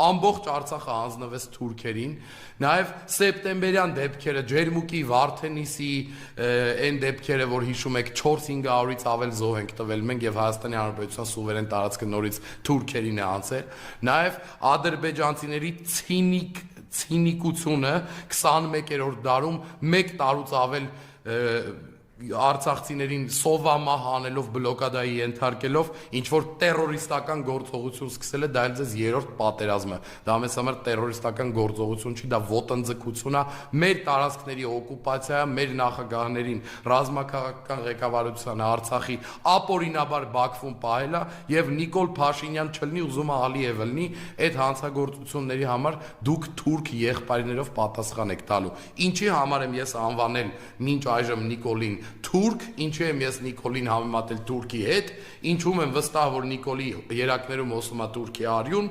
Ամբողջ Արցախը հանձնվեց թուրքերին, նաև սեպտեմբերյան դեպքերը, Ջերմուկի, Վարդենիսի, այն դեպքերը, որ հիշում եք 400-500-ից ավել զոհ ենք տվել մենք եւ Հայաստանի Հանրապետության սուվերեն տարածքը նորից թուրքերին է անցել, նաև ադրբեջանցիների ցինիկությունը 21-րդ դարում 1 տարուց ավել արցախցիներին սովամահ անելով բլոկադայի ենթարկելով ինչ որ տերորիստական գործողություն սկսել է դա էլ ձեզ երրորդ պատերազմը դա մեզ համար տերորիստական գործողություն չի դա ոտնձգություն է մեր տարածքների օկուպացիա մեր նախագահներին ռազմաքաղաքական ղեկավարությանը Արցախի ապօրինաբար Բաքվում պահելա եւ Նիկոլ Փաշինյան չլինի ուզում է Ալիև լինի այդ հանցագործությունների համար դուք թուրք եղբայրներով պատասխան եք տալու ինչի համար եմ ես անվանել մինչ այժմ Նիկոլին Թուրք, ինչու եմ ես Նիկոլին համեմատել Թուրքի հետ, ինչու եմ վստահ, որ Նիկոլի երակներում հոսում է Թուրքի արյուն,